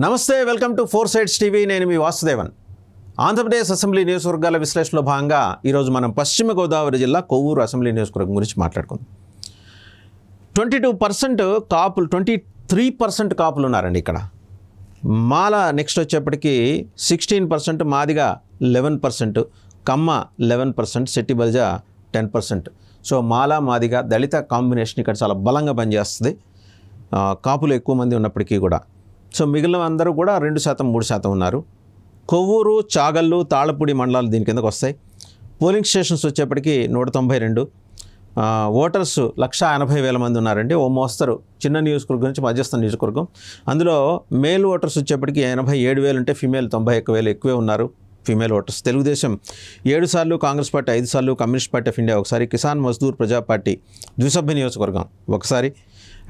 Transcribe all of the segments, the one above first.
నమస్తే, welcome to four sides TV. నేను మీ Vasudevan. Andhra Pradesh assembly నియోజకవర్గాల విశ్లేషణలో భాగంగా ఈరోజు మనం పశ్చిమ గోదావరి జిల్లా కొవ్వూరు అసెంబ్లీ నియోజకవర్గం గురించి మాట్లాడుకుందాం. 22% కాపులు, 23% కాపులు ఉన్నారండి ఇక్కడ. మాల నెక్స్ట్ వచ్చేప్పటికి 16%, మాదిగా 11%, కమ్మ 11%, శెట్టి బలిజ 10%. సో మాల మాదిగా దళిత కాంబినేషన్ ఇక్కడ చాలా బలంగా పనిచేస్తుంది. కాపులు ఎక్కువ మంది ఉన్నప్పటికీ కూడా. సో మిగిలిన అందరూ కూడా 2%, 3% ఉన్నారు. కొవ్వూరు, చాగల్లు, తాళపూడి మండలాలు దీని కిందకు వస్తాయి. పోలింగ్ స్టేషన్స్ వచ్చేప్పటికి 192. ఓటర్స్ 180,000 మంది ఉన్నారండి. ఓ మోస్తరు చిన్న నియోజకవర్గం నుంచి మధ్యస్థ నియోజకవర్గం. అందులో మేల్ ఓటర్స్ వచ్చేప్పటికి 87,000 ఉంటే ఫీమేల్ 91,000 ఎక్కువే ఉన్నారు ఫీమేల్ ఓటర్స్. తెలుగుదేశం 7 సార్లు, కాంగ్రెస్ పార్టీ 5 సార్లు, కమ్యూనిస్ట్ పార్టీ ఆఫ్ ఇండియా ఒకసారి, కిసాన్ మజ్దూర్ ప్రజా పార్టీ ద్విసభ్య నియోజకవర్గం ఒకసారి,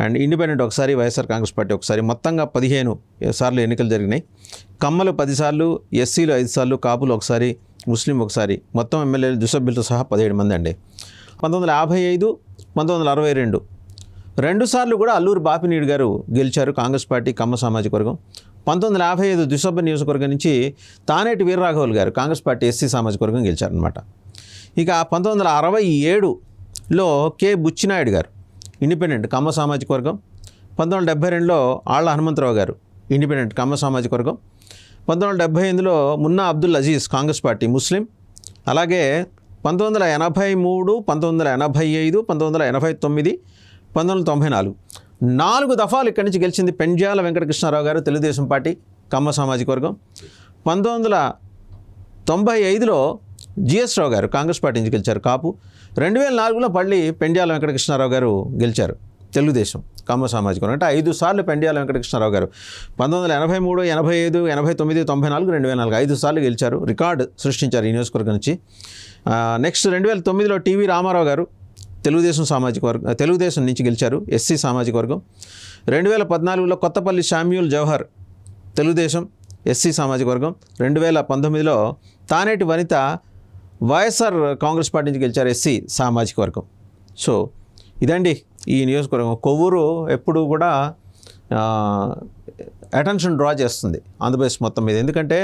అండ్ ఇండిపెండెంట్ ఒకసారి, వైఎస్ఆర్ కాంగ్రెస్ పార్టీ ఒకసారి. మొత్తంగా 15 సార్లు ఎన్నికలు జరిగినాయి. కమ్మలు 10 సార్లు, ఎస్సీలు 5 సార్లు, కాపులు ఒకసారి, ముస్లిం ఒకసారి. మొత్తం ఎమ్మెల్యేలు ద్విసభ్యులతో సహా 17 మంది అండి. 1955, 1962 2 సార్లు కూడా అల్లూరి బాపినీడు గారు గెలిచారు, కాంగ్రెస్ పార్టీ కమ్మ సామాజిక వర్గం. 1955 ద్విసభ్య నియోజకవర్గం నుంచి తానేటి వీరరాఘవులు గారు కాంగ్రెస్ పార్టీ ఎస్సీ సామాజిక వర్గం గెలిచారనమాట. ఇక 1967లో కె బుచ్చినాయుడు గారు ఇండిపెండెంట్ కమ్మ సామాజిక వర్గం. 1972లో ఆళ్ల హనుమంతరావు గారు ఇండిపెండెంట్ కమ్మ సామాజిక వర్గం. 1978లో మున్నా అబ్దుల్ అజీజ్ కాంగ్రెస్ పార్టీ ముస్లిం. అలాగే 1983, 1985, 1989, 1994 4 దఫాలు ఇక్కడి నుంచి గెలిచింది పెండ్యాల వెంకటకృష్ణారావు గారు తెలుగుదేశం పార్టీ కమ్మ సామాజిక వర్గం. 1995లో జిఎస్ రావు గారు కాంగ్రెస్ పార్టీ నుంచి గెలిచారు కాపు. 2004లో మళ్ళీ పెండ్యాల వెంకటకృష్ణారావు గారు గెలిచారు తెలుగుదేశం కమ్మ సామాజిక వర్గం. అంటే 5 సార్లు పెండ్యాల వెంకటకృష్ణారావు గారు 1983, 85, 89, 94, 2004 5 సార్లు గెలిచారు. రికార్డు సృష్టించారు ఈ నియోజకవర్గం నుంచి. నెక్స్ట్ 2009లో టీవీ రామారావు గారు తెలుగుదేశం సామాజిక వర్గం, తెలుగుదేశం నుంచి గెలిచారు ఎస్సీ సామాజిక వర్గం. 2014లో కొత్తపల్లి శామ్యూల్ జవహర్ తెలుగుదేశం ఎస్సీ సామాజిక వర్గం. 2019లో తానేటి వనిత వైఎస్ఆర్ కాంగ్రెస్ పార్టీ నుంచి గెలిచారు ఎస్సీ సామాజిక వర్గం. సో ఇదండి ఈ నియోజకవర్గం. కొవ్వూరు ఎప్పుడు కూడా అటెన్షన్ డ్రా చేస్తుంది ఆంధ్రప్రదేశ్ మొత్తం మీద. ఎందుకంటే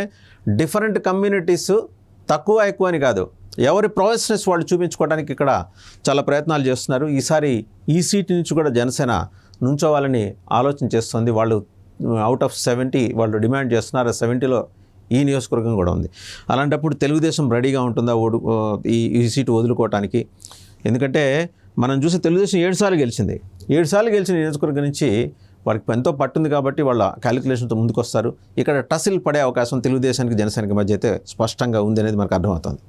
డిఫరెంట్ కమ్యూనిటీస్ తక్కువ ఎక్కువ అని కాదు, ఎవరి ప్రాసెస్ వాళ్ళు చూపించుకోవడానికి ఇక్కడ చాలా ప్రయత్నాలు చేస్తున్నారు. ఈసారి ఈ సీట్ నుంచి కూడా జనసేన నుంచోవాలని ఆలోచన చేస్తుంది. వాళ్ళు అవుట్ ఆఫ్ 70 వాళ్ళు డిమాండ్ చేస్తున్నారు. 70లో ఈ నియోజకవర్గం కూడా ఉంది. అలాంటప్పుడు తెలుగుదేశం రెడీగా ఉంటుందా ఈ సీటు వదులుకోవటానికి? ఎందుకంటే మనం చూసి తెలుగుదేశం 7 సార్లు గెలిచింది. 7 సార్లు గెలిచిన నియోజకవర్గం నుంచి వారికి ఎంతో పట్టుంది కాబట్టి వాళ్ళ క్యాలిక్యులేషన్తో ముందుకు వస్తారు. ఇక్కడ టసిల్ పడే అవకాశం తెలుగుదేశానికి జనసేనకి మధ్య అయితే స్పష్టంగా ఉంది అనేది మనకు అర్థమవుతుంది.